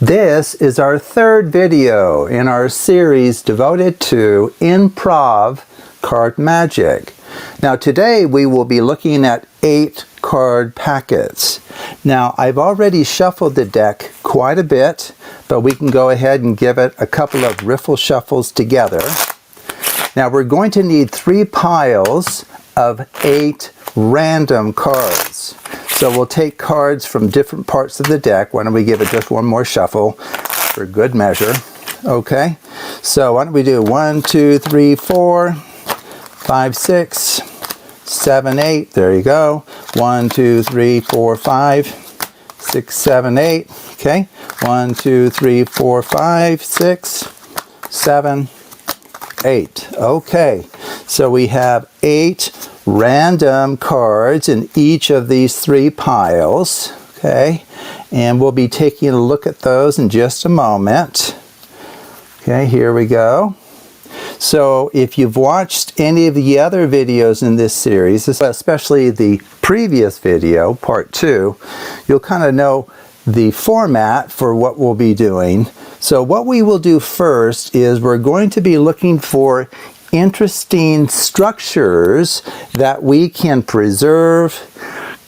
This is our third video in our series devoted to Improv Card Magic. Now today we will be looking at 8 card packets. Now I've already shuffled the deck quite a bit, but we can go ahead and give it a couple of riffle shuffles together. Now we're going to need 3 piles of 8 random cards. So we'll take cards from different parts of the deck. Why don't we give it just one more shuffle for good measure. Okay, so why don't we do 1, 2, 3, 4, 5, 6, 7, 8. There you go. 1, 2, 3, 4, 5, 6, 7, 8. Okay, 1, 2, 3, 4, 5, 6, 7, 8. Okay, so we have 8 random cards in each of these 3 piles. Okay, and we'll be taking a look at those in just a moment. Okay, here we go. So if you've watched any of the other videos in this series, especially the previous video, part 2, you'll kind of know the format for what we'll be doing. So what we will do first is we're going to be looking for interesting structures that we can preserve,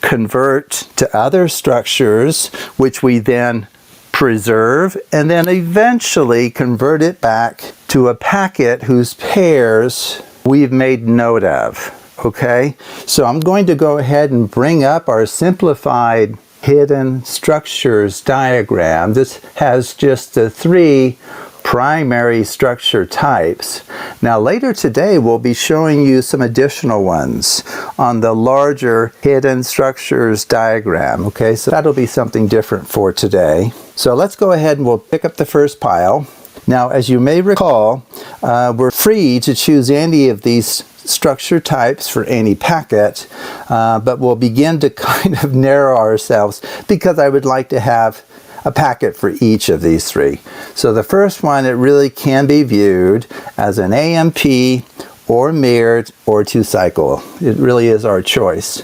convert to other structures, which we then preserve, and then eventually convert it back to a packet whose pairs we've made note of. Okay, so I'm going to go ahead and bring up our simplified hidden structures diagram. This has just the 3 primary structure types. Now later today we'll be showing you some additional ones on the larger hidden structures diagram. Okay, so that'll be something different for today. So let's go ahead and we'll pick up the first pile. Now as you may recall, we're free to choose any of these structure types for any packet, but we'll begin to kind of narrow ourselves because I would like to have a packet for each of these 3. So the first one, it really can be viewed as an AMP or mirrored or 2-cycle. It really is our choice.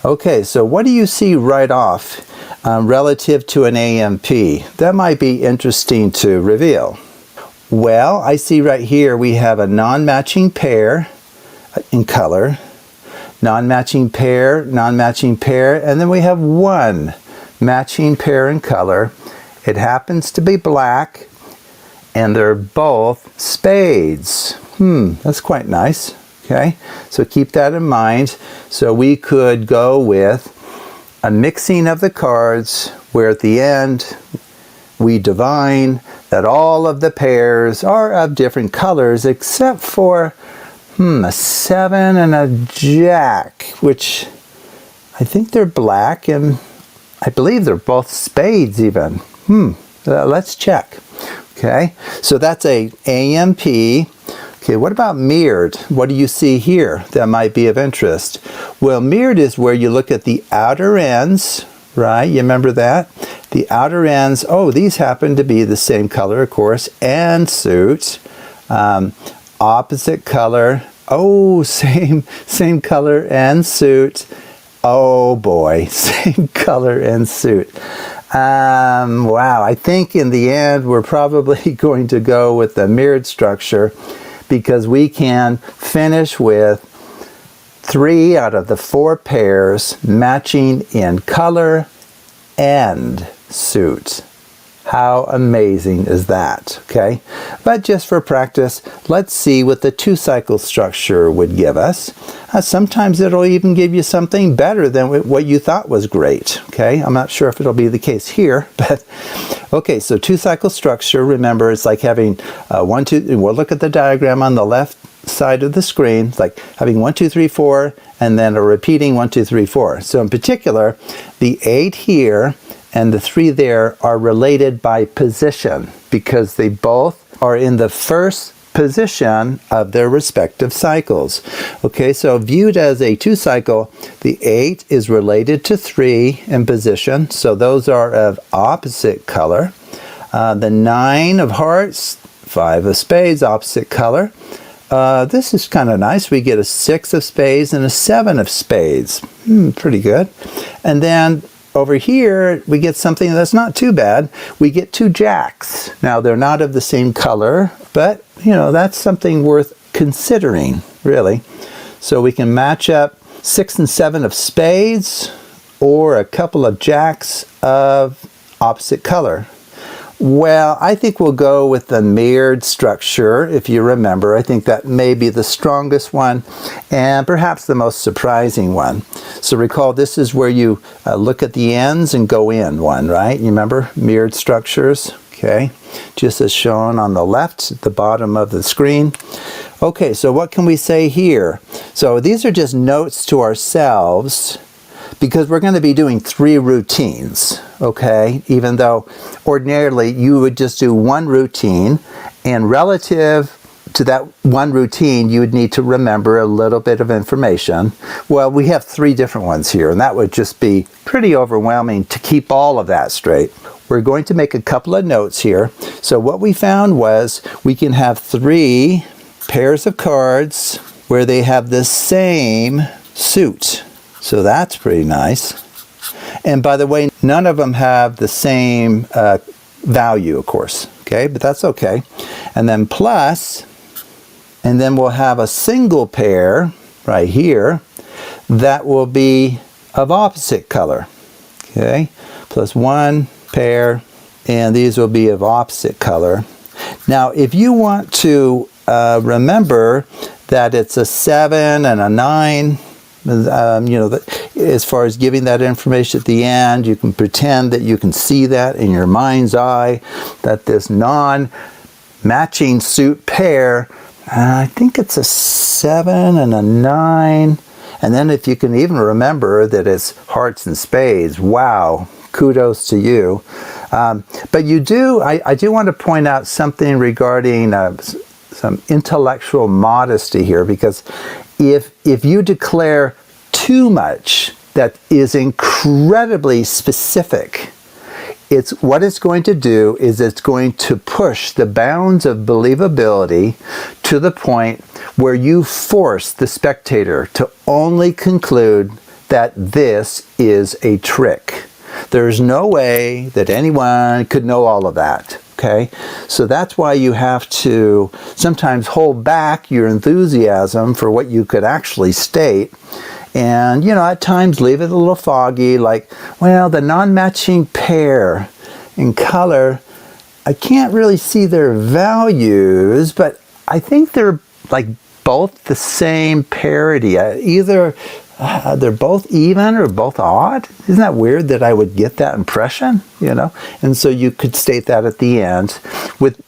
Okay, so what do you see right off relative to an AMP? That might be interesting to reveal. Well, I see right here we have a non-matching pair in color, non-matching pair, non-matching pair, and then we have one matching pair in color. It happens to be black, and they're both spades. That's quite nice. Okay, so keep that in mind. So we could go with a mixing of the cards where at the end we divine that all of the pairs are of different colors except for a 7 and a jack, which I think they're black, and I believe they're both spades even. Let's check. Okay, so that's a AMP. Okay, what about mirrored? What do you see here that might be of interest? Well, mirrored is where you look at the outer ends, right? You remember that? The outer ends, oh, these happen to be the same color, of course, and suit. Opposite color, oh, same color and suit. Oh boy, same color and suit. Wow, I think in the end we're probably going to go with the mirrored structure because we can finish with 3 out of the 4 pairs matching in color and suit. How amazing is that? Okay, but just for practice, let's see what the 2-cycle structure would give us. Sometimes it'll even give you something better than what you thought was great. Okay, I'm not sure if it'll be the case here, but okay, so 2-cycle structure, remember, it's like having 1, 2, we'll look at the diagram on the left side of the screen. It's like having 1, 2, 3, 4, and then a repeating 1, 2, 3, 4. So in particular, the 8 here and the 3 there are related by position because they both are in the first position of their respective cycles. Okay, so viewed as a 2-cycle, the 8 is related to 3 in position, so those are of opposite color. The 9 of hearts, 5 of spades, opposite color. This is kind of nice. We get a 6 of spades and a 7 of spades. Pretty good. And then over here, we get something that's not too bad. We get 2 jacks. Now, they're not of the same color, but, you know, that's something worth considering, really. So we can match up 6 and 7 of spades or a couple of jacks of opposite color. Well, I think we'll go with the mirrored structure, if you remember. I think that may be the strongest one and perhaps the most surprising one. So recall, this is where you look at the ends and go in one, right? You remember mirrored structures? Okay, just as shown on the left at the bottom of the screen. Okay, so what can we say here? So these are just notes to ourselves, because we're going to be doing 3 routines, okay? Even though ordinarily you would just do 1 routine, and relative to that 1 routine, you would need to remember a little bit of information. Well, we have 3 different ones here, and that would just be pretty overwhelming to keep all of that straight. We're going to make a couple of notes here. So what we found was we can have 3 pairs of cards where they have the same suit. So that's pretty nice. And by the way, none of them have the same value, of course. Okay, but that's okay. And then plus, and then we'll have a single pair right here that will be of opposite color. Okay, plus 1 pair, and these will be of opposite color. Now, if you want to remember that it's a 7 and a 9, you know, as far as giving that information at the end, you can pretend that you can see that in your mind's eye, that this non-matching suit pair, I think it's a 7 and a 9. And then if you can even remember that it's hearts and spades, wow, kudos to you. But you do, I do want to point out something regarding some intellectual modesty here, because if you declare too much that is incredibly specific, what it's going to do is it's going to push the bounds of believability to the point where you force the spectator to only conclude that this is a trick. There's no way that anyone could know all of that. Okay, so that's why you have to sometimes hold back your enthusiasm for what you could actually state, and, you know, at times leave it a little foggy, like, well, the non-matching pair in color, I can't really see their values, but I think they're like both the same parity. Either they're both even or both odd. Isn't that weird that I would get that impression, you know? And so you could state that at the end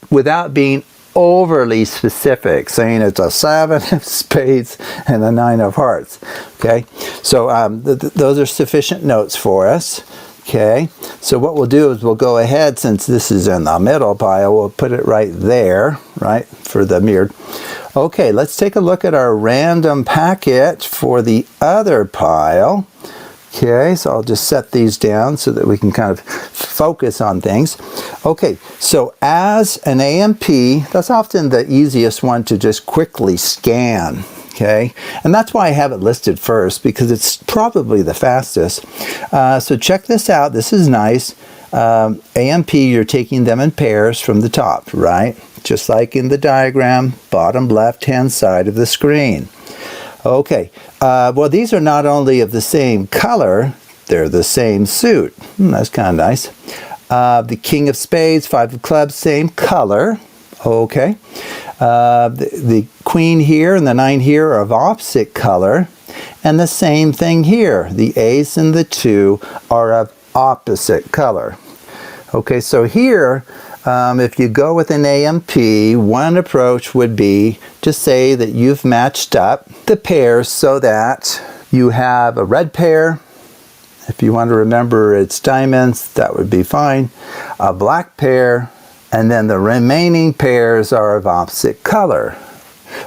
without being overly specific, saying it's a 7 of spades and a 9 of hearts. Okay, so those are sufficient notes for us. Okay, so what we'll do is we'll go ahead, since this is in the middle pile, we'll put it right there, right, for the mirrored. Okay, let's take a look at our random packet for the other pile. Okay, so I'll just set these down so that we can kind of focus on things. Okay, so as an AMP, that's often the easiest one to just quickly scan. Okay, and that's why I have it listed first, because it's probably the fastest. So check this out. This is nice. AMP, you're taking them in pairs from the top, right? Just like in the diagram, bottom left-hand side of the screen. Okay, well, these are not only of the same color, they're the same suit. That's kind of nice. The King of Spades, 5 of Clubs, same color. Okay. The Queen here and the 9 here are of opposite color. And the same thing here. The Ace and the 2 are of opposite color. Okay, so here, if you go with an AMP, one approach would be to say that you've matched up the pairs so that you have a red pair. If you want to remember it's diamonds, that would be fine. A black pair, and then the remaining pairs are of opposite color.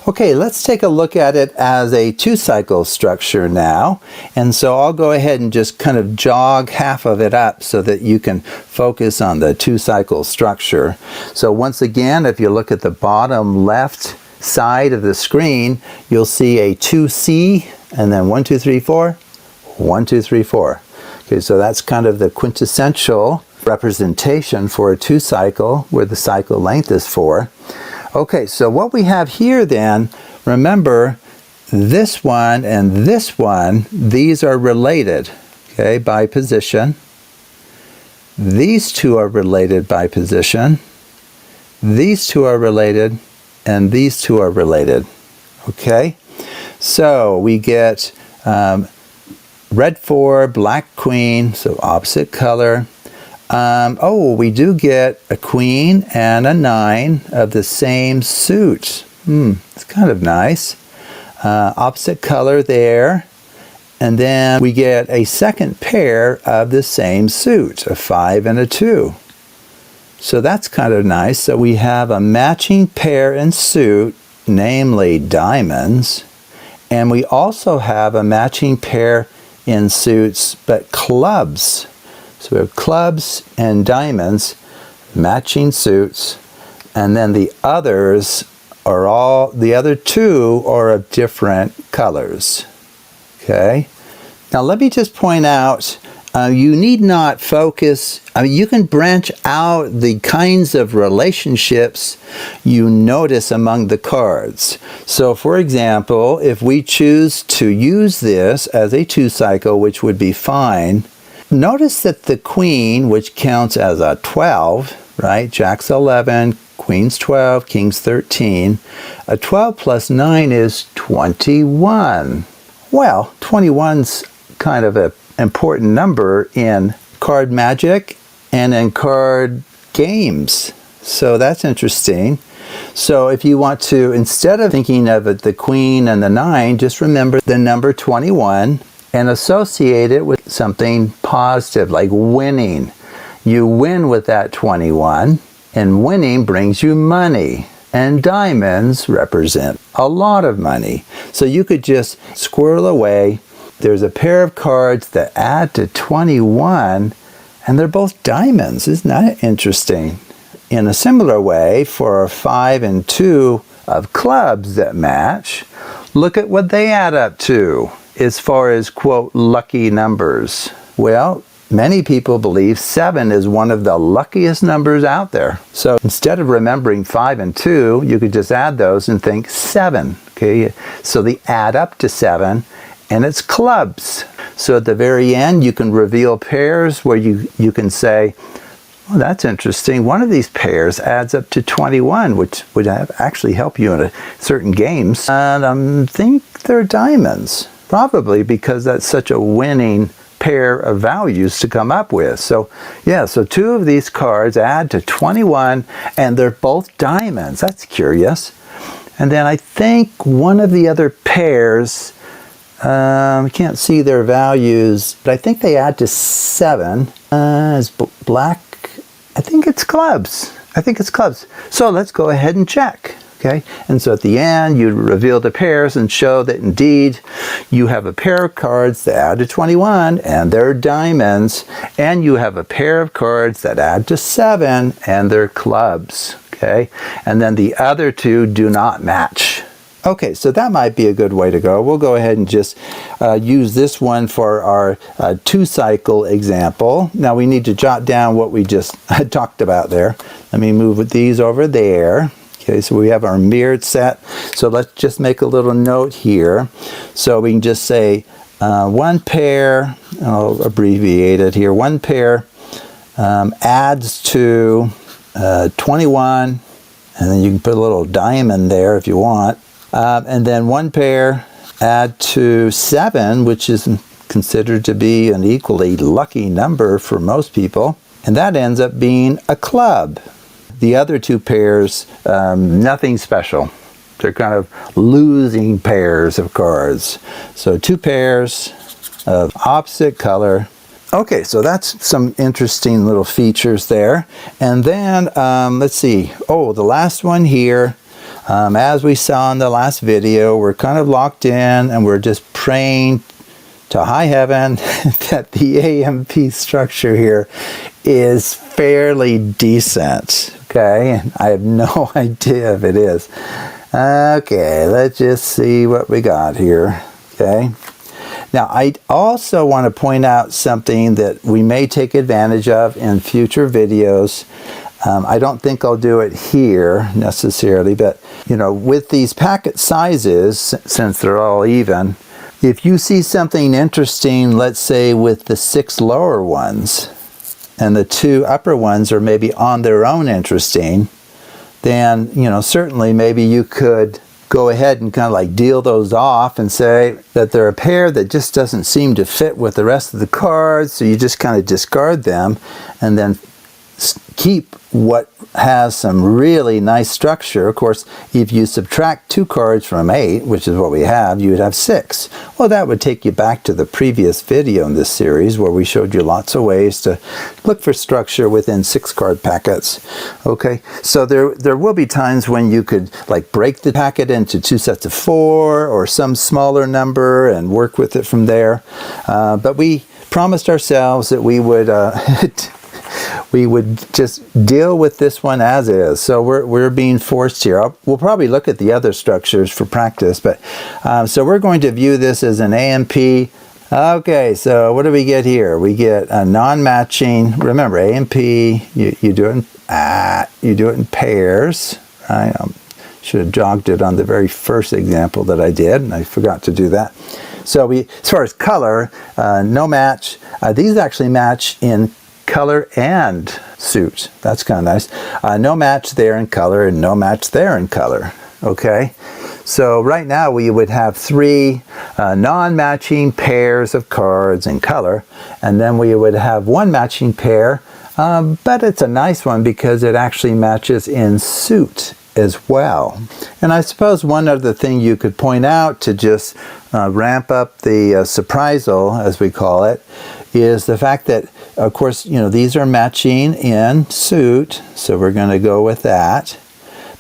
Okay, let's take a look at it as a 2-cycle structure now. And so I'll go ahead and just kind of jog half of it up so that you can focus on the 2-cycle structure. So once again, if you look at the bottom left side of the screen, you'll see a 2C, and then 1, 2, 3, 4, 1, 2, 3, 4. Okay, so that's kind of the quintessential representation for a 2-cycle, where the cycle length is 4. Okay, so what we have here then, remember, this one and this one, these are related, okay, by position. These two are related by position. These two are related, and these two are related, okay? So we get red 4, black queen, so opposite color. We do get a queen and a 9 of the same suit. It's kind of nice. Opposite color there. And then we get a second pair of the same suit, a 5 and a 2. So that's kind of nice. So we have a matching pair in suit, namely diamonds. And we also have a matching pair in suits, but clubs. So we have clubs and diamonds, matching suits, and then the others are the other two are of different colors. Okay? Now let me just point out, you need not focus, you can branch out the kinds of relationships you notice among the cards. So for example, if we choose to use this as a 2-cycle, which would be fine, notice that the queen, which counts as a 12, right? Jack's 11, queen's 12, king's 13. A 12 plus 9 is 21. Well, 21's kind of an important number in card magic and in card games. So that's interesting. So if you want to, instead of thinking of it, the queen and the 9, just remember the number 21 and associate it with something positive, like winning. You win with that 21, and winning brings you money. And diamonds represent a lot of money. So you could just squirrel away. There's a pair of cards that add to 21, and they're both diamonds. Isn't that interesting? In a similar way, for a 5 and 2 of clubs that match, look at what they add up to as far as, quote, lucky numbers. Well, many people believe 7 is one of the luckiest numbers out there. So instead of remembering 5 and 2, you could just add those and think 7. Okay, so they add up to 7, and it's clubs. So at the very end, you can reveal pairs where you can say, well, that's interesting. One of these pairs adds up to 21, which would actually help you in certain games. And I think they're diamonds, probably because that's such a winning pair of values to come up with. So yeah, so 2 of these cards add to 21, and they're both diamonds. That's curious. And then I think one of the other pairs, I can't see their values, but I think they add to 7. Is black? I think it's clubs. I think it's clubs. So let's go ahead and check. Okay, and so at the end, you reveal the pairs and show that indeed you have a pair of cards that add to 21, and they're diamonds, and you have a pair of cards that add to 7, and they're clubs. Okay, and then the other 2 do not match. Okay, so that might be a good way to go. We'll go ahead and just use this one for our 2-cycle example. Now we need to jot down what we just talked about there. Let me move these over there. Okay, so we have our mirrored set. So let's just make a little note here. So we can just say one pair, I'll abbreviate it here, one pair adds to 21, and then you can put a little diamond there if you want. And then one pair add to 7, which is considered to be an equally lucky number for most people. And that ends up being a club. The other 2 pairs, nothing special. They're kind of losing pairs of cards. So 2 pairs of opposite color. Okay, so that's some interesting little features there. And then, let's see. Oh, the last one here. As we saw in the last video, we're kind of locked in, and we're just praying to high heaven that the AMP structure here is fairly decent. Okay, I have no idea if it is. Okay, let's just see what we got here. Okay, Now, I also want to point out something that we may take advantage of in future videos. I don't think I'll do it here necessarily, but with these packet sizes, since they're all even, if you see something interesting, let's say with the 6 lower ones, and the 2 upper ones are maybe on their own interesting, then, certainly maybe you could go ahead and kind of like deal those off and say that they're a pair that just doesn't seem to fit with the rest of the cards, so you just kind of discard them and then keep what has some really nice structure. Of course, if you subtract 2 cards from 8, which is what we have, you would have 6. Well, that would take you back to the previous video in this series where we showed you lots of ways to look for structure within 6 card packets. Okay, so there will be times when you could like break the packet into 2 sets of 4 or some smaller number and work with it from there. But we promised ourselves that we would just deal with this one as is. So we're being forced here. We'll probably look at the other structures for practice, but so we're going to view this as an AMP. Okay, so what do we get here? We get a non-matching. Remember, AMP, you do it in pairs. I should have jogged it on the very first example that I did, and I forgot to do that. So as far as color, no match. These actually match in color and suit. That's kind of nice. No match there in color and no match there in color. Okay, so right now we would have 3 non-matching pairs of cards in color, and then we would have 1 matching pair, but it's a nice one because it actually matches in suit as well. And I suppose one other thing you could point out to just ramp up the surprisal, as we call it, is the fact that, of course, these are matching in suit, so we're going to go with that.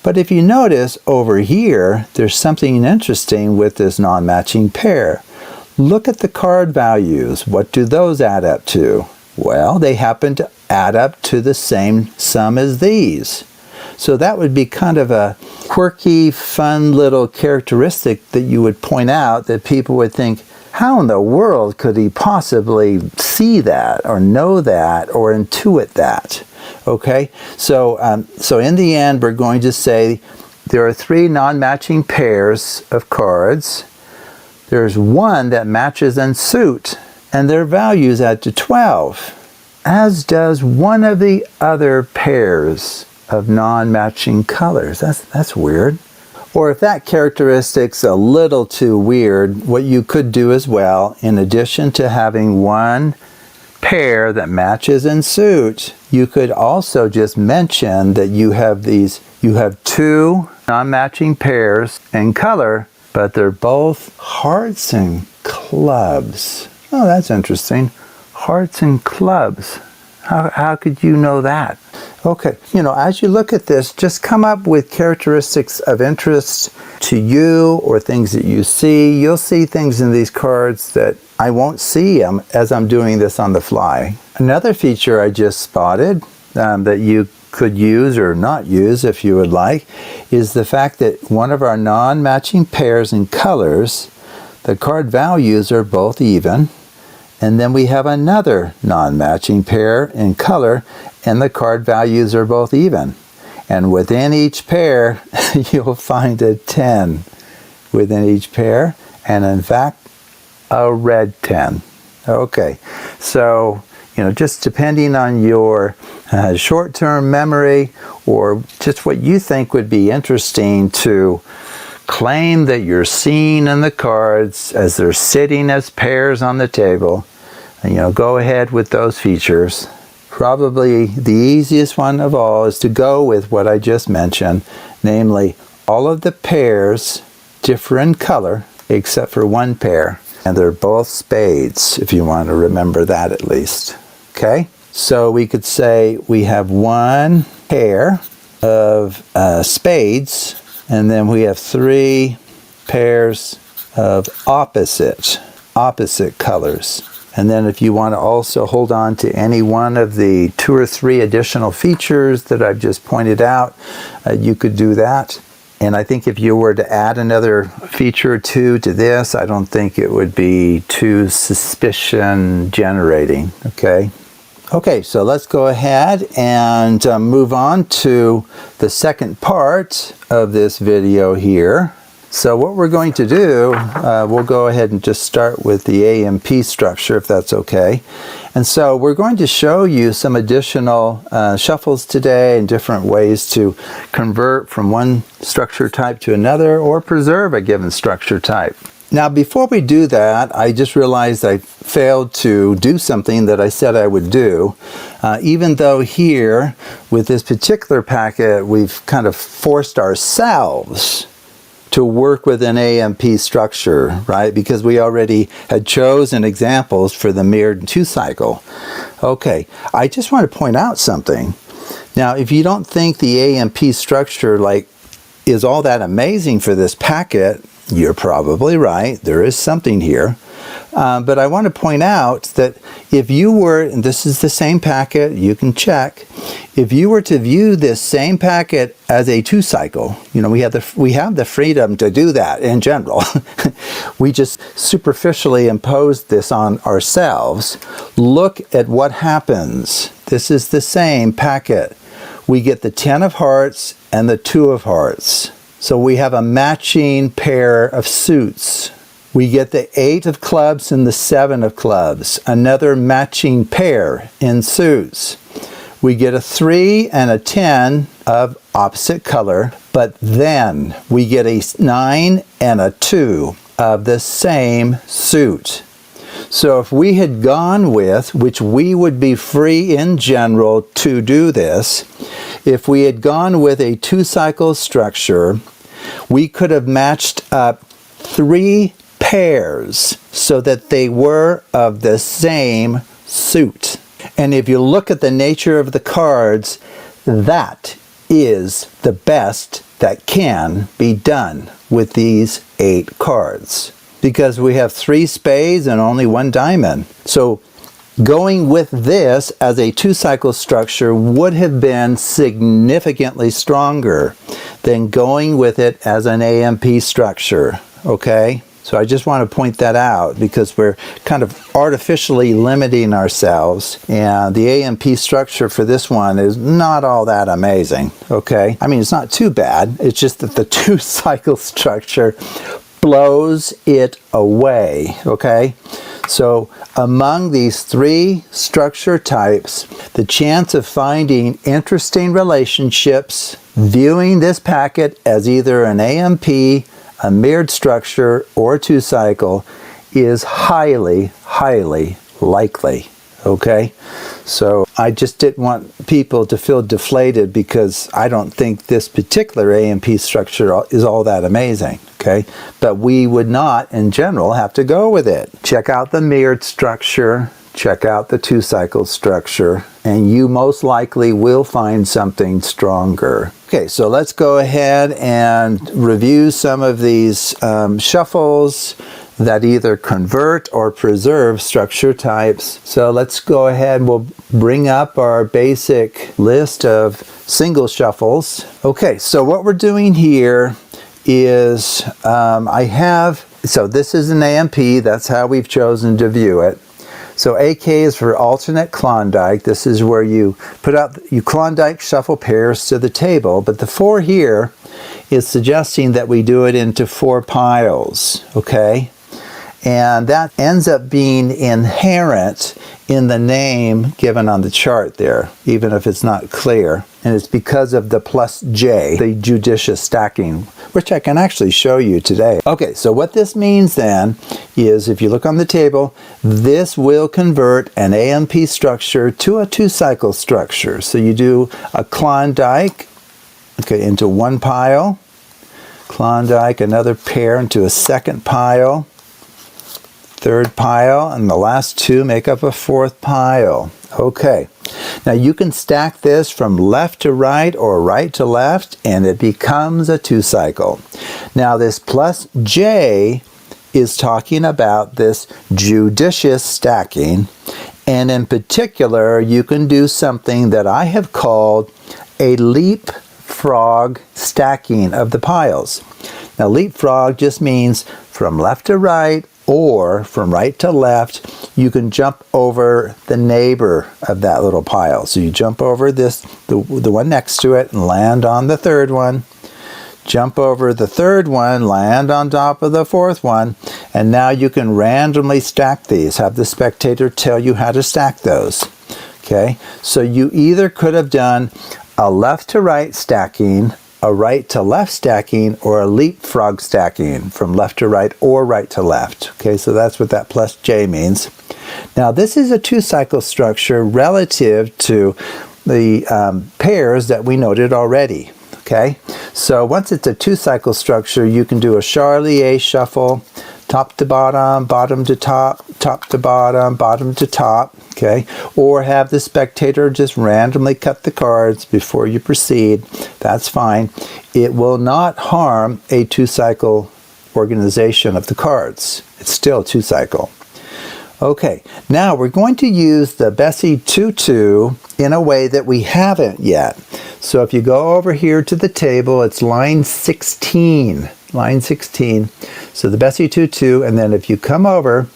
But if you notice over here, there's something interesting with this non-matching pair. Look at the card values. What do those add up to? Well, they happen to add up to the same sum as these. So that would be kind of a quirky, fun little characteristic that you would point out that people would think, how in the world could he possibly see that or know that or intuit that? Okay, so in the end, we're going to say there are 3 non-matching pairs of cards. There's 1 that matches in suit, and their values add to 12, as does 1 of the other pairs of non-matching colors. That's weird. Or if that characteristic's a little too weird, what you could do as well, in addition to having 1 pair that matches in suit, you could also just mention that you have 2 non-matching pairs in color, but they're both hearts and clubs. Oh, that's interesting. Hearts and clubs. How could you know that? Okay, as you look at this, just come up with characteristics of interest to you or things that you see. You'll see things in these cards that I won't see as I'm doing this on the fly. Another feature I just spotted that you could use or not use if you would like is the fact that one of our non-matching pairs in colors, the card values are both even. And then we have another non-matching pair in color, and the card values are both even. And within each pair, you'll find a 10 within each pair, and in fact, a red 10. Okay, so, just depending on your short-term memory or just what you think would be interesting to claim that you're seeing in the cards as they're sitting as pairs on the table, and go ahead with those features. Probably the easiest one of all is to go with what I just mentioned, namely all of the pairs differ in color except for 1 pair, and they're both spades, if you want to remember that at least. Okay, so we could say we have 1 pair of spades, and then we have 3 pairs of opposite colors. And then if you want to also hold on to any one of the 2 or 3 additional features that I've just pointed out, you could do that. And I think if you were to add another feature or two to this, I don't think it would be too suspicion generating, okay? Okay, so let's go ahead and move on to the second part of this video here. So what we're going to do, we'll go ahead and just start with the AMP structure, if that's okay. And so we're going to show you some additional shuffles today and different ways to convert from one structure type to another or preserve a given structure type. Now, before we do that, I just realized I failed to do something that I said I would do. Even though here, with this particular packet, we've kind of forced ourselves to work with an AMP structure, right? Because we already had chosen examples for the mirrored two-cycle. Okay, I just want to point out something. Now, if you don't think the AMP structure is all that amazing for this packet, you're probably right. There is something here. But I want to point out that if you were, and this is the same packet, you can check, if you were to view this same packet as a two-cycle, you know, we have the freedom to do that in general. We just superficially imposed this on ourselves. Look at what happens. This is the same packet. We get the 10 of hearts and the 2 of hearts. So we have a matching pair of suits. We get the 8 of clubs and the 7 of clubs, another matching pair in suits. We get a 3 and a 10 of opposite color, but then we get a 9 and a 2 of the same suit. So if we had gone with, which we would be free in general to do this, if we had gone with a two-cycle structure, we could have matched up 3 pairs so that they were of the same suit. And if you look at the nature of the cards, that is the best that can be done with these 8 cards. Because we have 3 spades and only 1 diamond. So going with this as a two-cycle structure would have been significantly stronger than going with it as an AMP structure, okay? So I just want to point that out because we're kind of artificially limiting ourselves, and the AMP structure for this one is not all that amazing, okay? I mean, it's not too bad. It's just that the two-cycle structure blows it away, okay? So among these 3 structure types, the chance of finding interesting relationships viewing this packet as either an AMP, a mirrored structure, or two-cycle is highly, highly likely, okay? So I just didn't want people to feel deflated because I don't think this particular AMP structure is all that amazing. Okay, but we would not, in general, have to go with it. Check out the mirrored structure, check out the two-cycle structure, and you most likely will find something stronger. Okay, so let's go ahead and review some of these shuffles that either convert or preserve structure types. So let's go ahead and we'll bring up our basic list of single shuffles. Okay, so what we're doing here is so this is an AMP, that's how we've chosen to view it. So AK is for alternate Klondike. This is where you Klondike shuffle pairs to the table, but the 4 here is suggesting that we do it into 4 piles, okay? And that ends up being inherent in the name given on the chart there, even if it's not clear. And it's because of the plus J, the judicious stacking, which I can actually show you today. Okay, so what this means then is if you look on the table, this will convert an AMP structure to a two-cycle structure. So you do a Klondike, okay, into 1 pile, Klondike, another pair into a second pile, 3rd pile, and the last 2 make up a 4th pile. Okay, now you can stack this from left to right or right to left and it becomes a two-cycle. Now this plus J is talking about this judicious stacking, and in particular you can do something that I have called a leap leapfrog stacking of the piles. Now leapfrog just means from left to right or from right to left. You can jump over the neighbor of that little pile. So you jump over this, the one next to it, and land on the third one. Jump over the third one, land on top of the fourth one, and now you can randomly stack these. Have the spectator tell you how to stack those. Okay, so you either could have done a left to right stacking, a right to left stacking, or a leapfrog stacking from left to right or right to left. Okay, so that's what that plus J means. Now this is a two-cycle structure relative to the pairs that we noted already. Okay, so once it's a two-cycle structure, you can do a Charlier shuffle, top to bottom, bottom to top, top to bottom, bottom to top, okay? Or have the spectator just randomly cut the cards before you proceed. That's fine. It will not harm a two-cycle organization of the cards. It's still two-cycle. Okay, now we're going to use the Bessie 2-2 in a way that we haven't yet. So if you go over here to the table, it's line 16. Line 16. So the Bessie 2-2, and then if you come over,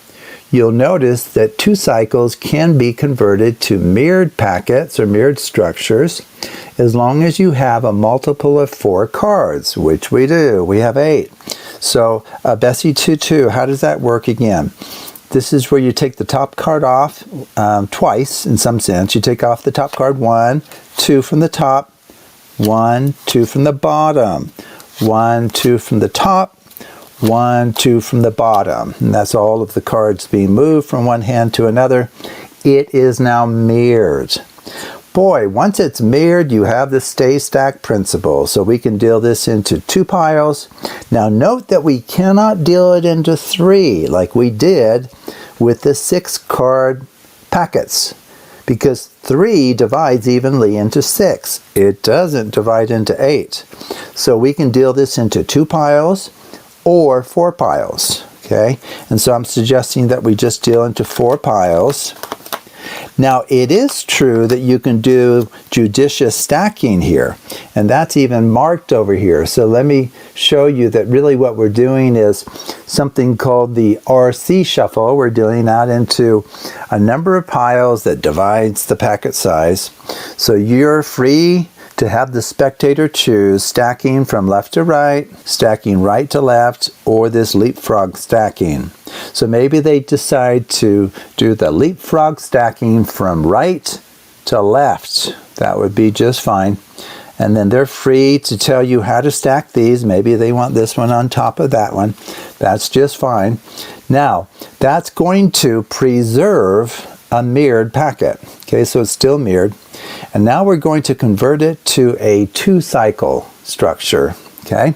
you'll notice that two cycles can be converted to mirrored packets or mirrored structures as long as you have a multiple of 4 cards, which we do. We have 8. So a Bessie 2-2, how does that work again? This is where you take the top card off twice, in some sense. You take off the top card 1, 2 from the top, 1, 2 from the bottom, 1, 2 from the top, 1, 2 from the bottom. And that's all of the cards being moved from one hand to another. It is now mirrored. Boy, once it's mirrored, you have the stay stack principle. So we can deal this into 2 piles. Now note that we cannot deal it into 3 like we did with the 6 card packets, because 3 divides evenly into 6. It doesn't divide into 8. So we can deal this into 2 piles or 4 piles. Okay, and so I'm suggesting that we just deal into 4 piles. Now it is true that you can do judicious stacking here, and that's even marked over here. So let me show you that really what we're doing is something called the RC shuffle. We're dealing that into a number of piles that divides the packet size. So you're free to have the spectator choose stacking from left to right, stacking right to left, or this leapfrog stacking. So maybe they decide to do the leapfrog stacking from right to left. That would be just fine. And then they're free to tell you how to stack these. Maybe they want this one on top of that one. That's just fine. Now, that's going to preserve a mirrored packet. Okay, so it's still mirrored. And now we're going to convert it to a 2-cycle structure. Okay,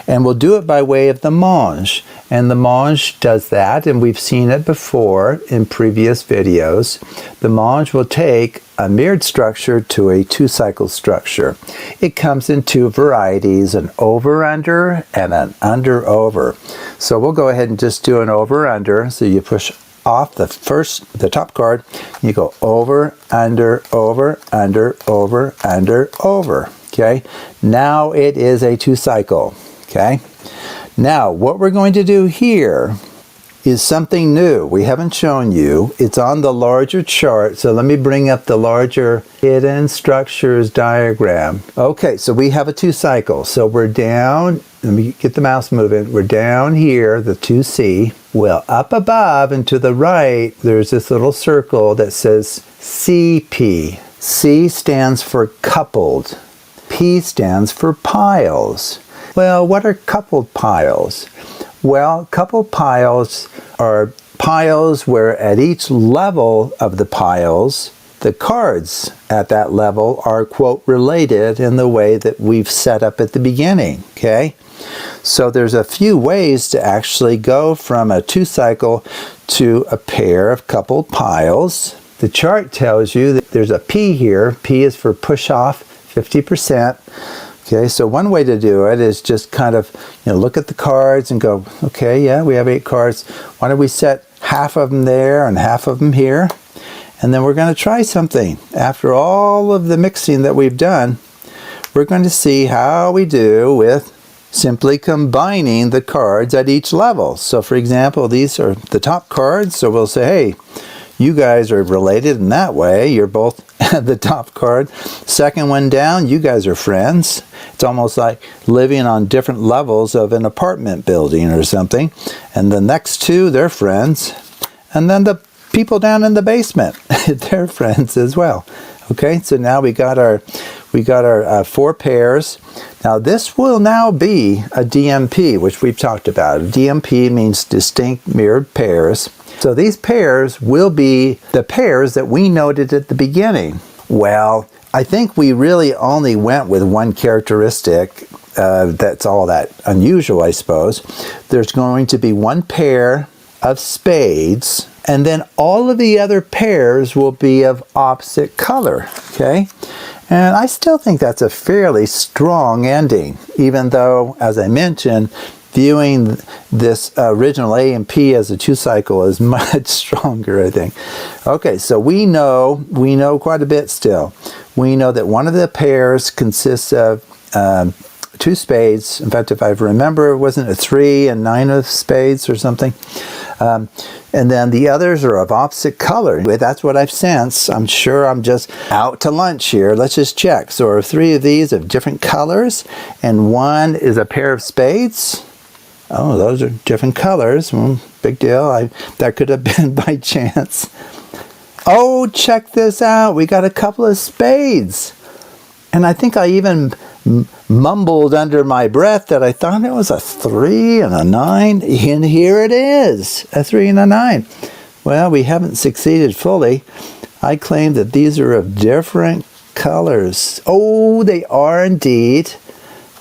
and we'll do it by way of the mange. And the mange does that, and we've seen it before in previous videos. The mange will take a mirrored structure to a 2-cycle structure. It comes in 2 varieties, an over-under and an under-over. So we'll go ahead and just do an over-under. So you push off the top card, you go over, under, over, under, over, under, over. Okay, now it is a 2-cycle. Okay, now what we're going to do here is something new we haven't shown you. It's on the larger chart, so let me bring up the larger hidden structures diagram. Okay, so we have a 2-cycle. So we're down, let me get the mouse moving. We're down here, the 2C. Well, up above and to the right, there's this little circle that says CP. C stands for coupled. P stands for piles. Well, what are coupled piles? Well, coupled piles are piles where at each level of the piles, the cards at that level are, quote, related in the way that we've set up at the beginning, okay? So there's a few ways to actually go from a 2-cycle to a pair of coupled piles. The chart tells you that there's a P here. P is for push off 50%. Okay, so one way to do it is just kind of, look at the cards and go, okay, yeah, we have 8 cards. Why don't we set half of them there and half of them here? And then we're going to try something. After all of the mixing that we've done, we're going to see how we do with simply combining the cards at each level. So for example, these are the top cards, so we'll say, hey, you guys are related in that way. You're both at the top card. Second one down, you guys are friends. It's almost like living on different levels of an apartment building or something. And the next two, they're friends. And then the people down in the basement, they're friends as well. Okay, so now we got our 4 pairs. Now this will now be a DMP, which we've talked about. DMP means distinct mirrored pairs. So these pairs will be the pairs that we noted at the beginning. Well, I think we really only went with one characteristic. That's all that unusual, I suppose. There's going to be one pair of spades, and then all of the other pairs will be of opposite color, okay? And I still think that's a fairly strong ending, even though, as I mentioned, viewing this original A and P as a 2-cycle is much stronger, I think. Okay, so we know quite a bit still. We know that one of the pairs consists of 2 spades. In fact, if I remember, wasn't it 3 and 9 of spades or something? And then the others are of opposite color. That's what I've sensed. I'm sure I'm just out to lunch here. Let's just check. So are 3 of these of different colors, and 1 is a pair of spades? Oh, those are different colors. Big deal. That could have been by chance. Oh, check this out. We got a couple of spades. And I think I even mumbled under my breath that I thought it was a 3 and a 9. And here it is, a 3 and a 9. Well, we haven't succeeded fully. I claim that these are of different colors. Oh, they are indeed.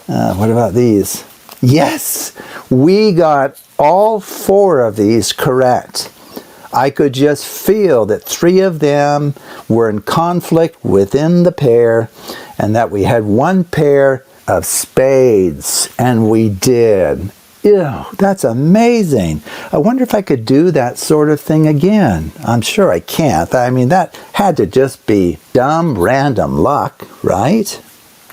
What about these? Yes, we got all 4 of these correct. I could just feel that 3 of them were in conflict within the pair, and that we had one pair of spades, and we did. Ew, that's amazing. I wonder if I could do that sort of thing again. I'm sure I can't. I mean, that had to just be dumb random luck, right?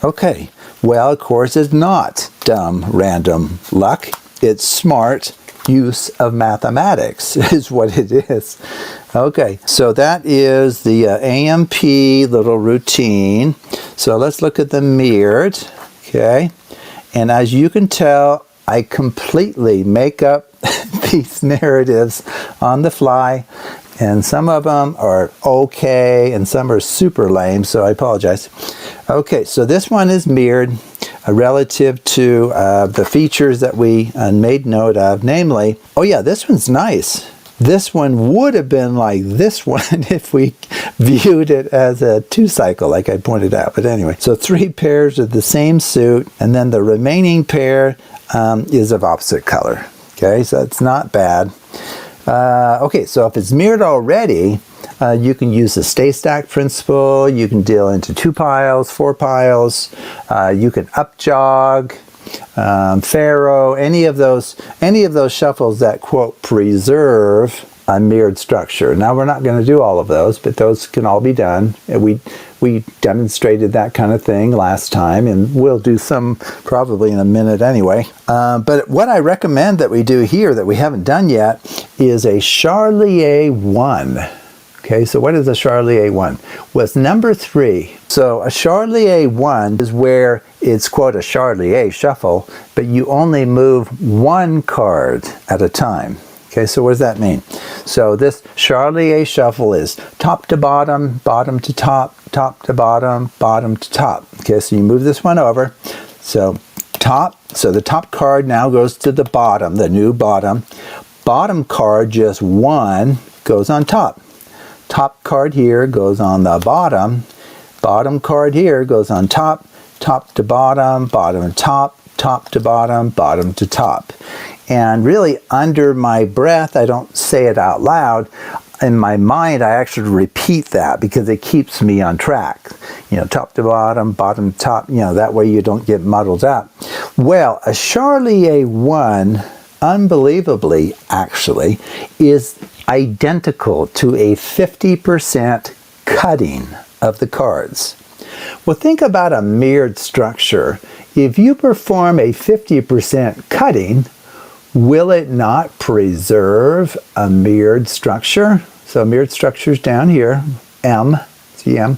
Okay, well, of course, it's not dumb random luck. It's smart use of mathematics is what it is. Okay, so that is the AMP little routine. So let's look at the mirrored. Okay, and as you can tell, I completely make up these narratives on the fly, and some of them are okay and some are super lame, so I apologize. Okay, so this one is mirrored relative to the features that we made note of, namely, oh yeah, this one's nice. This one would have been like this one if we viewed it as a 2-cycle, like I pointed out. But anyway, so 3 pairs of the same suit, and then the remaining pair is of opposite color. Okay, so it's not bad. Okay, so if it's mirrored already, you can use the stay stack principle. You can deal into 2 piles, 4 piles. You can up jog, Pharaoh, any of those shuffles that quote preserve a mirrored structure. Now we're not going to do all of those, but those can all be done. We demonstrated that kind of thing last time, and we'll do some probably in a minute anyway. But what I recommend that we do here that we haven't done yet is a Charlier 1. Okay, so what is a Charlier 1? Well, it's number 3. So a Charlier 1 is where it's, quote, a Charlier shuffle, but you only move 1 card at a time. Okay, so what does that mean? So this Charlier shuffle is top to bottom, bottom to top, top to bottom, bottom to top. Okay, so you move this one over. So the top card now goes to the bottom, the new bottom. Bottom card, just 1, goes on top. Top card here goes on the bottom. Bottom card here goes on top, top to bottom, bottom to top, top to bottom, bottom to top. And really, under my breath, I don't say it out loud. In my mind, I actually repeat that because it keeps me on track. You know, top to bottom, bottom to top, you know, that way you don't get muddled up. Well, a Charlier 1, unbelievably, actually, is identical to a 50% cutting of the cards. Well, think about a mirrored structure. If you perform a 50% cutting, will it not preserve a mirrored structure? So mirrored structure is down here, M, see M.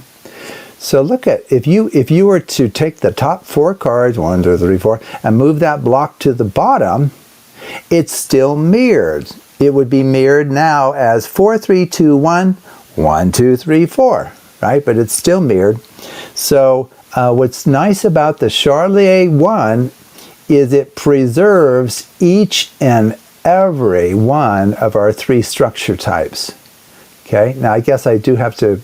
So look at, if you were to take the top 4 cards, 1, 2, 3, 4, and move that block to the bottom, it's still mirrored. It would be mirrored now as 4, 3, 2, 1, 1, 2, 3, 4, right? But it's still mirrored. So what's nice about the Charlier one is it preserves each and every one of our 3 structure types. Okay, now I guess I do have to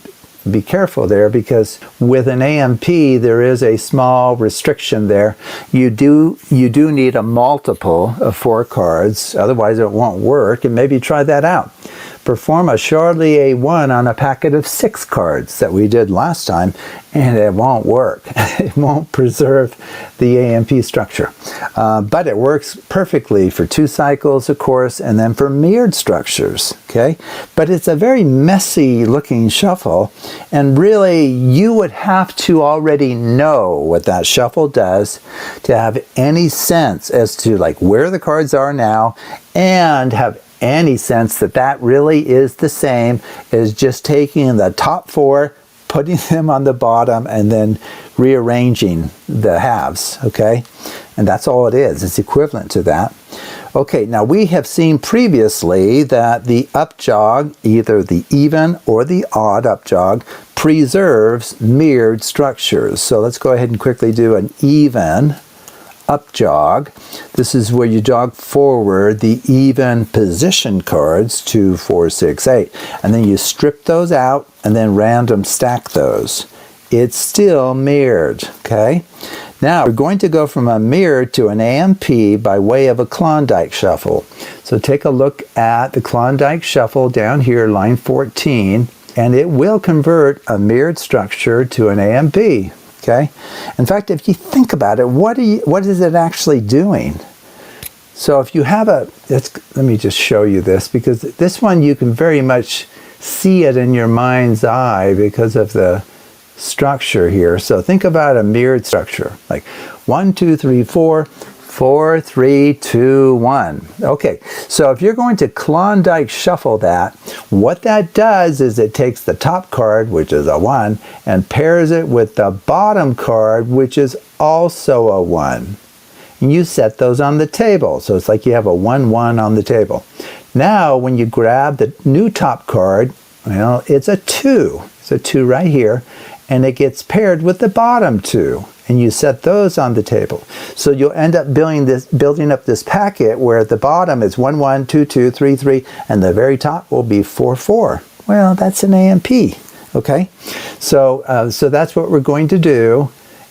be careful there, because with an AMP there is a small restriction there. You do need a multiple of 4 cards, otherwise it won't work, and maybe try that out. Perform a Charlier 1 on a packet of 6 cards that we did last time, and it won't work. It won't preserve the AMP structure. But it works perfectly for 2 cycles, of course, and then for mirrored structures, okay? But it's a very messy looking shuffle, and really you would have to already know what that shuffle does to have any sense as to like where the cards are now, and have any sense that that really is the same as just taking the top 4, putting them on the bottom, and then rearranging the halves, okay? And that's all it is. It's equivalent to that. Okay, now we have seen previously that the up jog, either the even or the odd up jog, preserves mirrored structures. So let's go ahead and quickly do an even up jog. This is where you jog forward the even position cards, 2, 4, 6, 8, and then you strip those out and then random stack those. It's still mirrored, okay? Now we're going to go from a mirror to an AMP by way of a Klondike shuffle. So take a look at the Klondike shuffle down here, line 14, and it will convert a mirrored structure to an AMP. Okay? In fact, if you think about it, what is it actually doing? So if you have let me just show you this, because this one you can very much see it in your mind's eye because of the structure here. So think about a mirrored structure, like 1, 2, 3, 4, 4, 3, 2, 1. Okay, so if you're going to Klondike shuffle that, what that does is it takes the top card, which is a 1, and pairs it with the bottom card, which is also a 1. And you set those on the table. So it's like you have a 1, 1 on the table. Now, when you grab the new top card, well, it's a 2. It's a 2 right here, and it gets paired with the bottom 2. And you set those on the table. So you'll end up building up this packet where at the bottom is 1, 1, 2, 2, 3, 3, and the very top will be 4, 4. Well, that's an AMP, okay? So that's what we're going to do.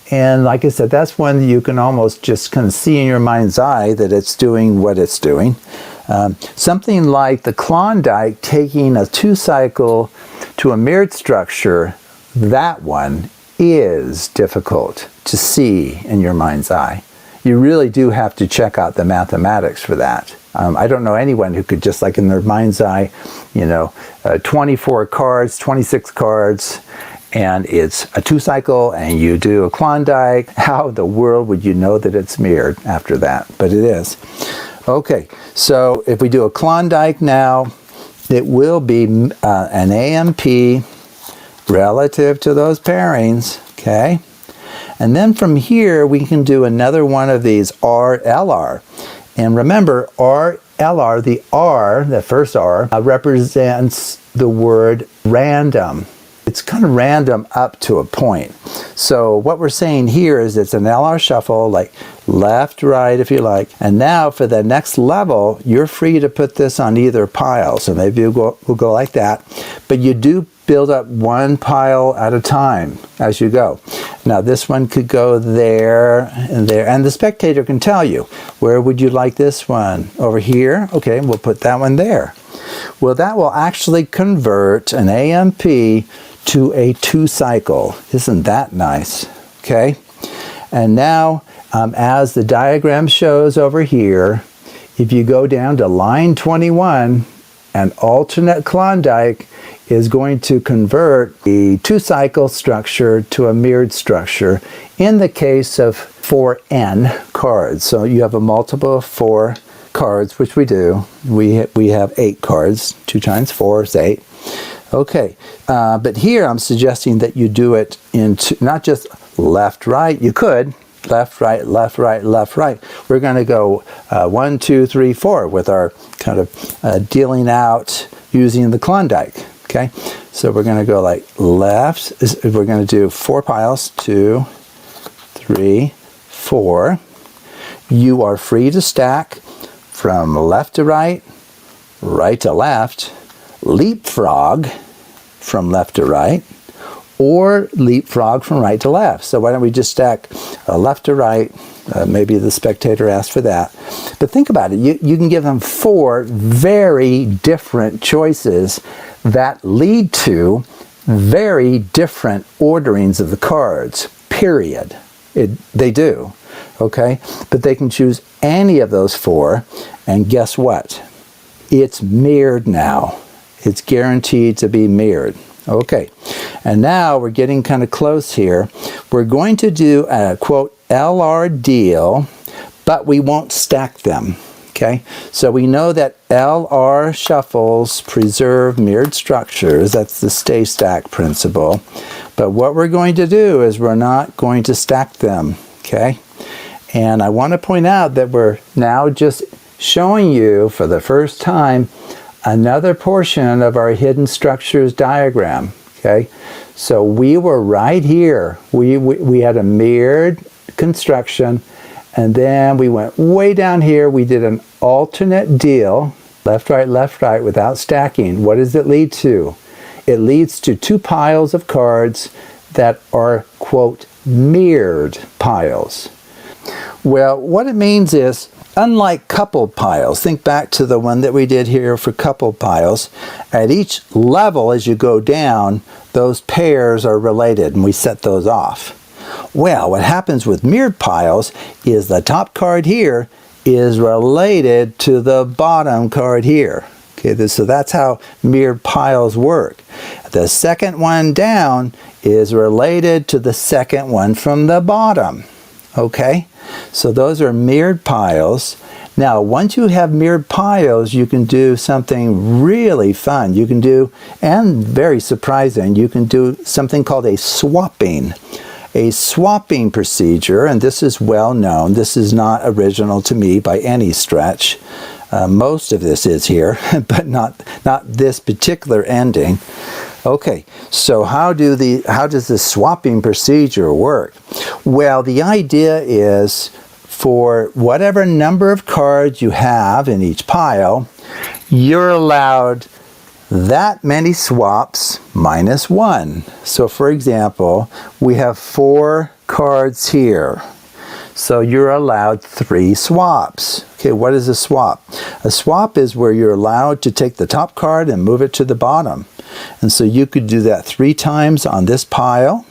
And like I said, that's one you can almost just kind of see in your mind's eye that it's doing what it's doing. Something like the Klondike taking a 2 cycle to a mirrored structure, that one is difficult to see in your mind's eye. You really do have to check out the mathematics for that. I don't know anyone who could just like in their mind's eye, 24 cards, 26 cards, and it's a 2 cycle and you do a Klondike. How in the world would you know that it's mirrored after that? But it is. Okay, so if we do a Klondike now, it will be an AMP relative to those pairings, okay? And then from here, we can do another one of these RLR. And remember, RLR, the R, the first R, represents the word random. It's kind of random up to a point. So what we're saying here is it's an LR shuffle, like left, right, if you like. And now for the next level, you're free to put this on either pile. So maybe we'll go like that. But you do build up one pile at a time as you go. Now this one could go there and there, and the spectator can tell you, where would you like this one? Over here? Okay, we'll put that one there. Well, that will actually convert an AMP to a 2 cycle. Isn't that nice? Okay, and now as the diagram shows over here, if you go down to line 21, an alternate Klondike is going to convert a two-cycle structure to a mirrored structure in the case of 4n cards. So you have a multiple of 4 cards, which we do. We have 8 cards. 2 times 4 is 8. Okay, but here I'm suggesting that you do it into not just left, right. You could left, right, left, right, left, right. We're going to go 1, 2, 3, 4 with our kind of dealing out using the Klondike. Okay, so we're going to go like left. We're going to do 4 piles. 2, 3, 4. You are free to stack from left to right, right to left, leapfrog from left to right, or leapfrog from right to left. So why don't we just stack left to right? Maybe the spectator asked for that. But think about it. You can give them 4 very different choices that lead to very different orderings of the cards, period. They do, okay? But they can choose any of those 4, and guess what? It's mirrored now. It's guaranteed to be mirrored. Okay, and now we're getting kind of close here. We're going to do a, quote, LR deal, but we won't stack them. Okay, so we know that LR shuffles preserve mirrored structures. That's the stay stack principle. But what we're going to do is we're not going to stack them. Okay, and I want to point out that we're now just showing you for the first time another portion of our hidden structures diagram. Okay, so we were right here. We had a mirrored construction, and then we went way down here. We did an alternate deal, left, right, without stacking. What does it lead to? It leads to 2 piles of cards that are, quote, mirrored piles. Well, what it means is, unlike coupled piles, think back to the one that we did here for coupled piles, at each level as you go down, those pairs are related, and we set those off. Well, what happens with mirrored piles is the top card here is related to the bottom card here. Okay, so that's how mirrored piles work. The second one down is related to the second one from the bottom. Okay, so those are mirrored piles. Now, once you have mirrored piles, you can do something really fun. You can do, and very surprising, you can do something called a swapping. A swapping procedure, and this is well known. This is not original to me by any stretch. Most of this is here, but not this particular ending. Okay, so how does this swapping procedure work? Well, the idea is for whatever number of cards you have in each pile, you're allowed that many swaps minus 1. So for example, we have 4 cards here. So you're allowed 3 swaps. Okay, what is a swap? A swap is where you're allowed to take the top card and move it to the bottom. And so you could do that 3 times on this pile,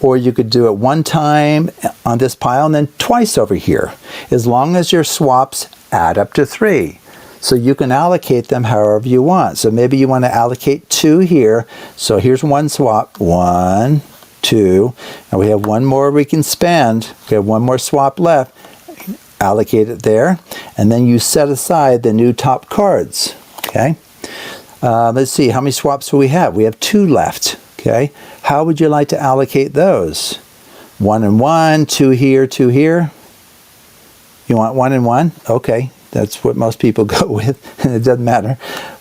or you could do it 1 time on this pile and then twice over here, as long as your swaps add up to 3. So you can allocate them however you want. So maybe you want to allocate 2 here. So here's 1 swap, 1, 2, and we have 1 more we can spend. We have 1 more swap left. Allocate it there, and then you set aside the new top cards. Okay. Let's see, how many swaps do we have? We have 2 left. Okay. How would you like to allocate those? 1 and 1, 2 here, 2 here. You want 1 and 1? Okay. That's what most people go with. It doesn't matter.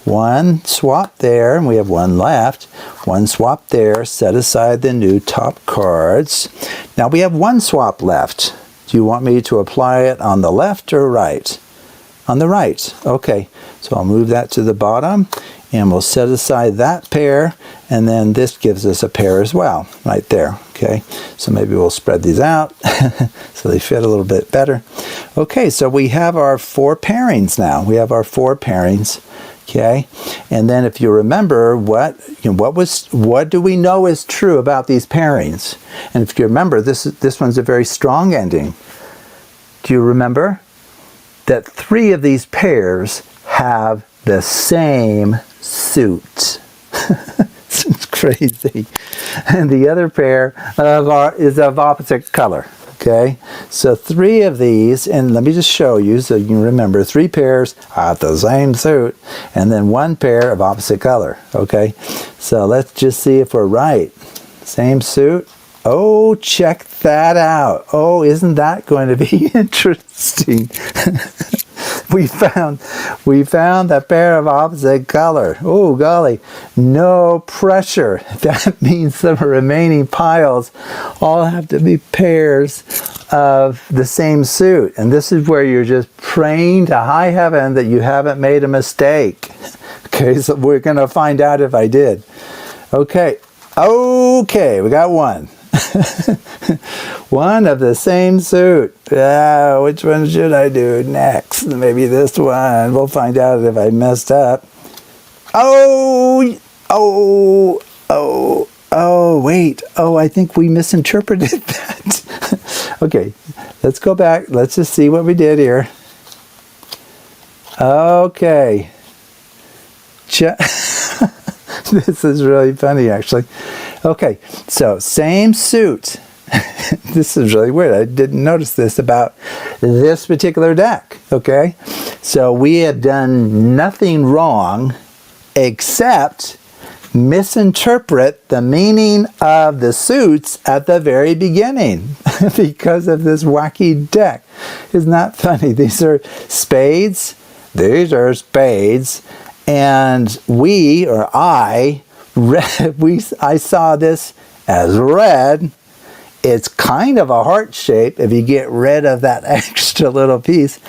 1 swap there, and we have 1 left. 1 swap there. Set aside the new top cards. Now we have 1 swap left. Do you want me to apply it on the left or right? On the right. Okay. So I'll move that to the bottom, and we'll set aside that pair, and then this gives us a pair as well, right there. Okay. So maybe we'll spread these out so they fit a little bit better. Okay, so we have our 4 pairings now. We have our 4 pairings. Okay, and then if you remember, what do we know is true about these pairings? And if you remember, this one's a very strong ending. Do you remember that 3 of these pairs have the same suit? It's crazy. And the other pair is of opposite color. Okay, so 3 of these, and let me just show you so you can remember, 3 pairs of the same suit, and then 1 pair of opposite color. Okay, so let's just see if we're right. Same suit. Oh, check that out. Oh, isn't that going to be interesting? we found that pair of opposite color. Oh, golly, no pressure. That means the remaining piles all have to be pairs of the same suit. And this is where you're just praying to high heaven that you haven't made a mistake. Okay, so we're going to find out if I did. Okay, we got 1. 1 of the same suit. Which one should I do next? Maybe this one. We'll find out if I messed up. Wait. I think we misinterpreted that. Okay, let's go back. Let's just see what we did here. Okay. This is really funny, actually. Okay, so same suit. This is really weird. I didn't notice this about this particular deck. Okay, so we have done nothing wrong except misinterpret the meaning of the suits at the very beginning because of this wacky deck. Isn't that funny? These are spades. These are spades. And I saw this as red. It's kind of a heart shape if you get rid of that extra little piece.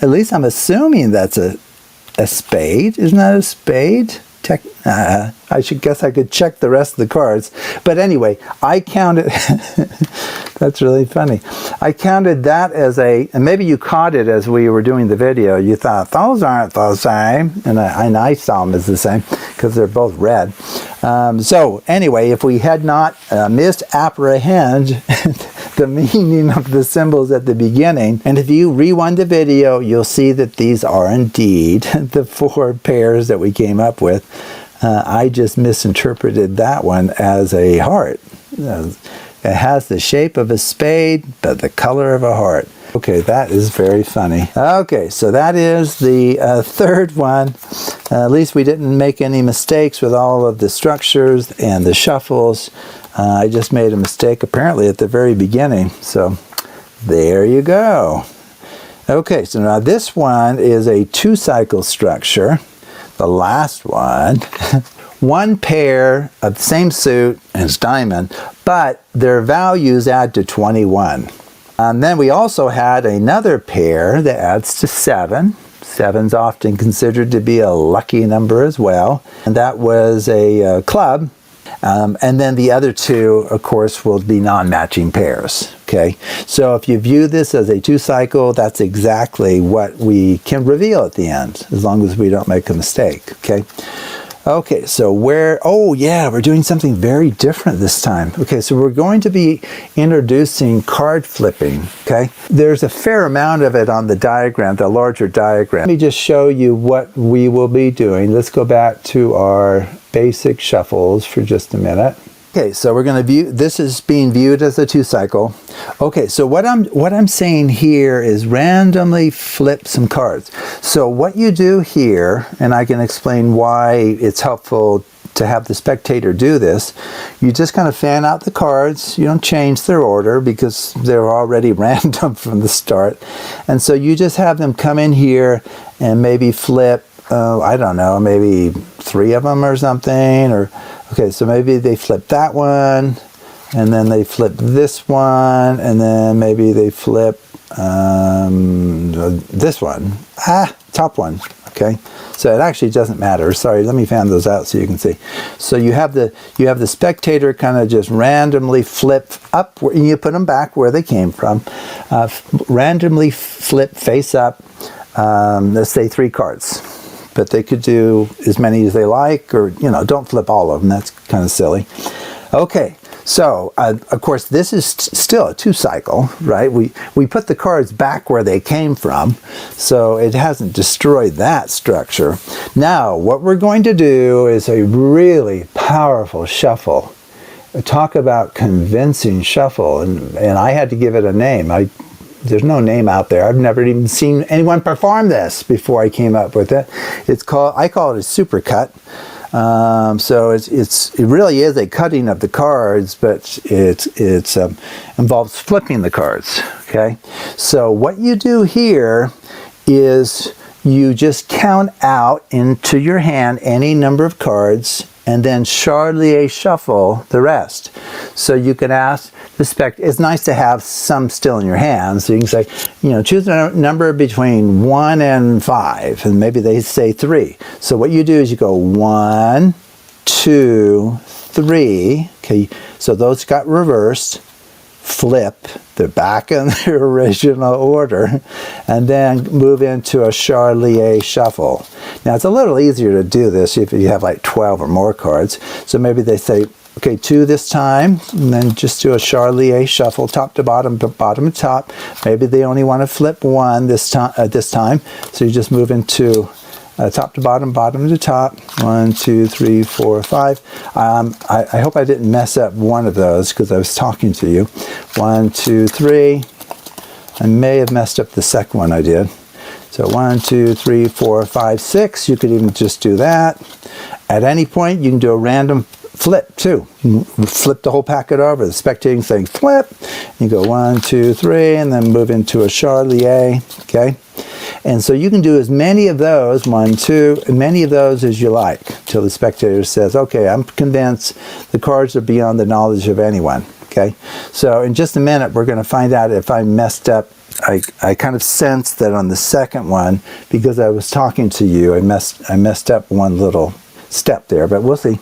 At least I'm assuming that's a spade. Isn't that a spade? I should guess I could check the rest of the cards. But anyway, I counted, that's really funny. I counted that as and maybe you caught it as we were doing the video. You thought, those aren't the same. And I saw them as the same because they're both red. So anyway, if we had not misapprehend the meaning of the symbols at the beginning, and if you rewind the video, you'll see that these are indeed the 4 pairs that we came up with. I just misinterpreted that one as a heart. It has the shape of a spade, but the color of a heart. Okay, that is very funny. Okay, so that is the 3rd one. At least we didn't make any mistakes with all of the structures and the shuffles. I just made a mistake apparently at the very beginning. So there you go. Okay, so now this one is a 2-cycle structure. The last one, 1 pair of the same suit and it's diamond, but their values add to 21. And then we also had another pair that adds to 7. 7's often considered to be a lucky number as well. And that was a club. And then the other 2, of course, will be non-matching pairs. Okay, so if you view this as a 2-cycle, that's exactly what we can reveal at the end, as long as we don't make a mistake. Okay, so we're doing something very different this time. Okay, so we're going to be introducing card flipping. Okay, there's a fair amount of it on the diagram, the larger diagram. Let me just show you what we will be doing. Let's go back to our basic shuffles for just a minute. Okay, so we're going to view, this is being viewed as a 2-cycle. Okay, so what I'm saying here is randomly flip some cards. So what you do here, and I can explain why it's helpful to have the spectator do this, you just kind of fan out the cards. You don't change their order because they're already random from the start. And so you just have them come in here and maybe flip, I don't know, maybe 3 of them or something, or okay, so maybe they flip that one, and then they flip this one, and then maybe they flip this one. Top one. Okay, so it actually doesn't matter. Sorry, let me fan those out so you can see. So you have the spectator kind of just randomly flip up, and you put them back where they came from. Randomly flip face up. Let's say 3 cards. But they could do as many as they like, or, don't flip all of them. That's kind of silly. Okay, So, of course, this is still a 2-cycle, right? We put the cards back where they came from, so it hasn't destroyed that structure. Now, what we're going to do is a really powerful shuffle. Talk about convincing shuffle, and I had to give it a name. There's no name out there. I've never even seen anyone perform this before I came up with it. I call it a supercut. So it really is a cutting of the cards, but it involves flipping the cards. Okay, so what you do here is you just count out into your hand any number of cards, and then Charlier shuffle the rest. So you can ask the spectator. It's nice to have some still in your hands. So you can say, choose a number between 1 and 5, and maybe they say 3. So what you do is you go 1, 2, 3. Okay, so those got reversed. Flip, they're back in their original order, and then move into a Charlier shuffle. Now it's a little easier to do this if you have like 12 or more cards. So maybe they say, okay, 2 this time, and then just do a Charlier shuffle, top to bottom, bottom to top. Maybe they only want to flip 1 this time, so you just move into top to bottom, bottom to top. 1, 2, 3, 4, 5. I hope I didn't mess up one of those because I was talking to you. 1, 2, 3. I may have messed up the second one I did. So 1, 2, 3, 4, 5, 6. You could even just do that. At any point, you can do a random flip too. You flip the whole packet over. The spectator saying flip. You go 1, 2, 3, and then move into a Charlier. Okay. And so you can do as many of those, 1, 2, many of those as you like, till the spectator says, okay, I'm convinced the cards are beyond the knowledge of anyone. Okay, so in just a minute we're going to find out if I messed up. I kind of sensed that on the second one, because I was talking to you, I messed up one little step there, but we'll see.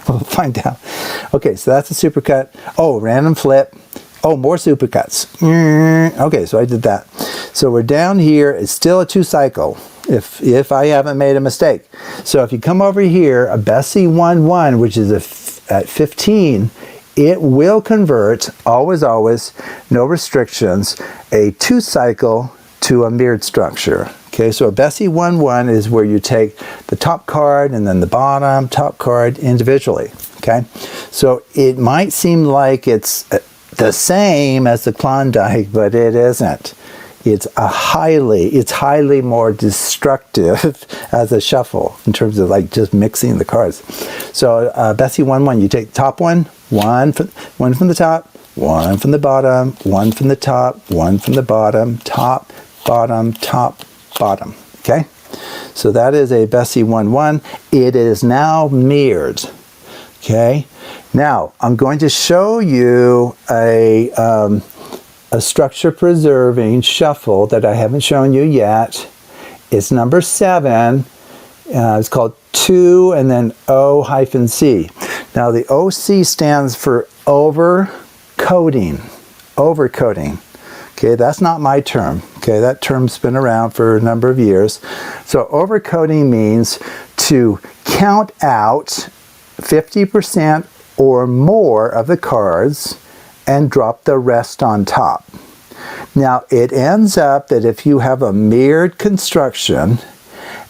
We'll find out. Okay, so that's a supercut. Oh, random flip. Oh, more supercuts. Okay, so I did that. So we're down here. It's still a 2-cycle, if I haven't made a mistake. So if you come over here, a Bessie 1-1, which is at 15, it will convert, always, no restrictions, a 2-cycle to a mirrored structure. Okay, so a Bessie 1-1 is where you take the top card and then the bottom top card individually. Okay, so it might seem like it's the same as the Klondike, but it isn't. It's highly more destructive as a shuffle in terms of like just mixing the cards. So Bessie 1-1, you take the top one from the top, 1 from the bottom, 1 from the top, 1 from the bottom, top, bottom, top, bottom. Okay, so that is a Bessie 1-1. It is now mirrored. Okay, now I'm going to show you a structure preserving shuffle that I haven't shown you yet. It's number 7. It's called 2 and then O-C. Now the OC stands for overcoating. Overcoating. Okay, that's not my term. Okay, that term's been around for a number of years. So overcoating means to count out 50% or more of the cards and drop the rest on top. Now it ends up that if you have a mirrored construction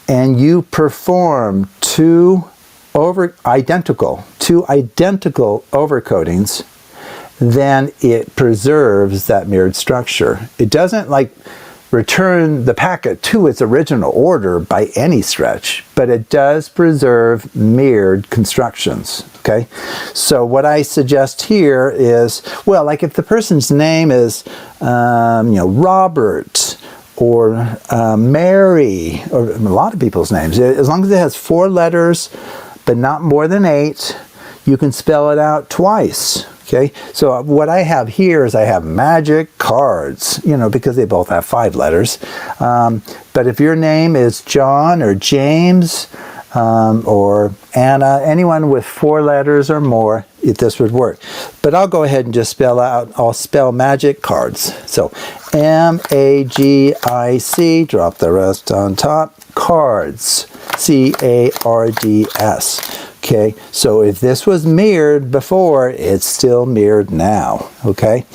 and you perform two identical overcoatings, then it preserves that mirrored structure. It doesn't like return the packet to its original order by any stretch, but it does preserve mirrored constructions. Okay, so what I suggest here is, well, like if the person's name is, Robert or Mary, or a lot of people's names, as long as it has 4 letters, but not more than 8, you can spell it out twice. Okay, so what I have here is I have magic cards, because they both have 5 letters. But if your name is John or James or Anna, anyone with 4 letters or more, this would work. But I'll go ahead and just I'll spell magic cards. So M-A-G-I-C, drop the rest on top, cards, C-A-R-D-S. Okay, so if this was mirrored before, it's still mirrored now. Okay,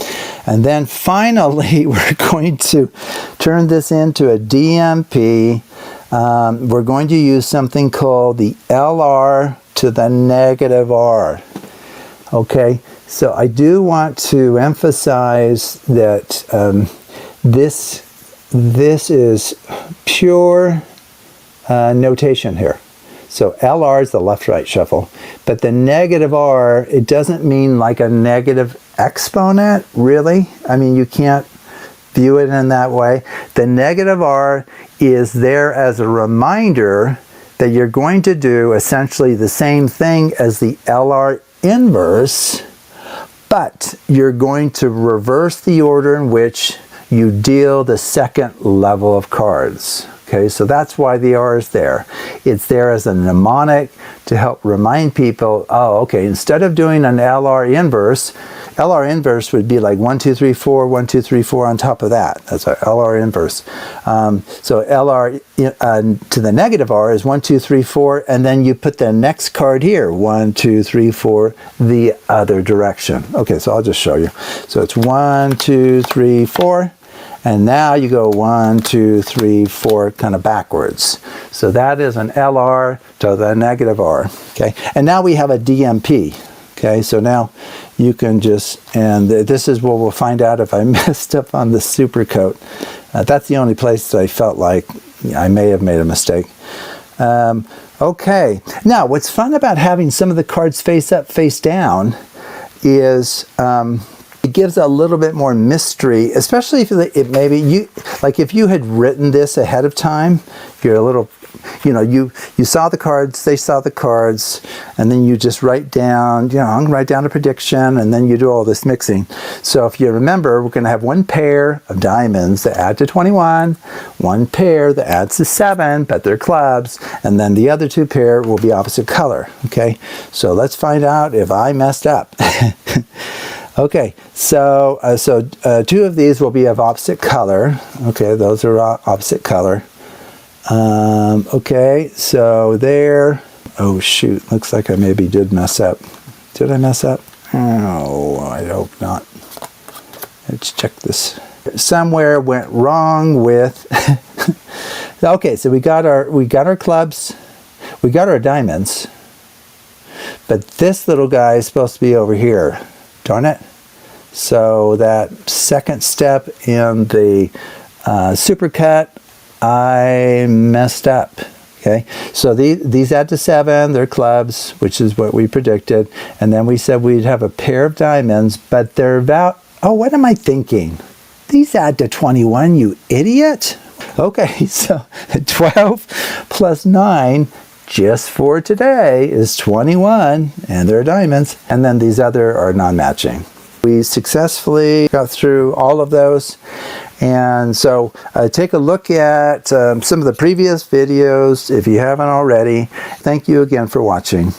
and then finally we're going to turn this into a DMP. We're going to use something called the LR to the negative R. Okay, so I do want to emphasize that this is pure notation here. So LR is the left-right shuffle, but the negative R, it doesn't mean like a negative exponent, really. I mean, you can't view it in that way. The negative R is there as a reminder that you're going to do essentially the same thing as the LR inverse, but you're going to reverse the order in which you deal the second level of cards. Okay, so that's why the R is there. It's there as a mnemonic to help remind people, oh, okay, instead of doing an LR inverse would be like 1, 2, 3, 4, 1, 2, 3, 4 on top of that. That's our LR inverse. So LR to the negative R is 1, 2, 3, 4, and then you put the next card here, 1, 2, 3, 4, the other direction. Okay, so I'll just show you. So it's 1, 2, 3, 4. And now you go 1, 2, 3, 4, kind of backwards. So that is an LR to the negative R. Okay, and now we have a DMP. Okay, so now you can just, and this is where we'll find out if I messed up on the super coat. That's the only place that I felt like I may have made a mistake. Okay, now what's fun about having some of the cards face up, face down is it gives a little bit more mystery, especially if it maybe you, like if you had written this ahead of time, if you're a little, you know, you saw the cards, they saw the cards, and then you just write down, you know, write down a prediction, and then you do all this mixing. So if you remember, we're going to have one pair of diamonds that add to 21, one pair that adds to 7, but they're clubs, and then the other two pair will be opposite color. Okay, so let's find out if I messed up. Okay, so two of these will be of opposite color. Okay, those are opposite color. Okay, so there. Oh shoot, looks like I maybe did mess up. Did I mess up? Oh, I hope not. Let's check this. Somewhere went wrong with. Okay, so we got our clubs, we got our diamonds, but this little guy is supposed to be over here. Darn it. So that second step in the supercut, I messed up. Okay, so these add to 7, they're clubs, which is what we predicted, and then we said we'd have a pair of diamonds, but they're about, oh, what am I thinking? These add to 21, you idiot. Okay, so 12 plus 9 just for today is 21, and they're diamonds, and then these other are non-matching. We successfully got through all of those, and so take a look at some of the previous videos if you haven't already. Thank you again for watching.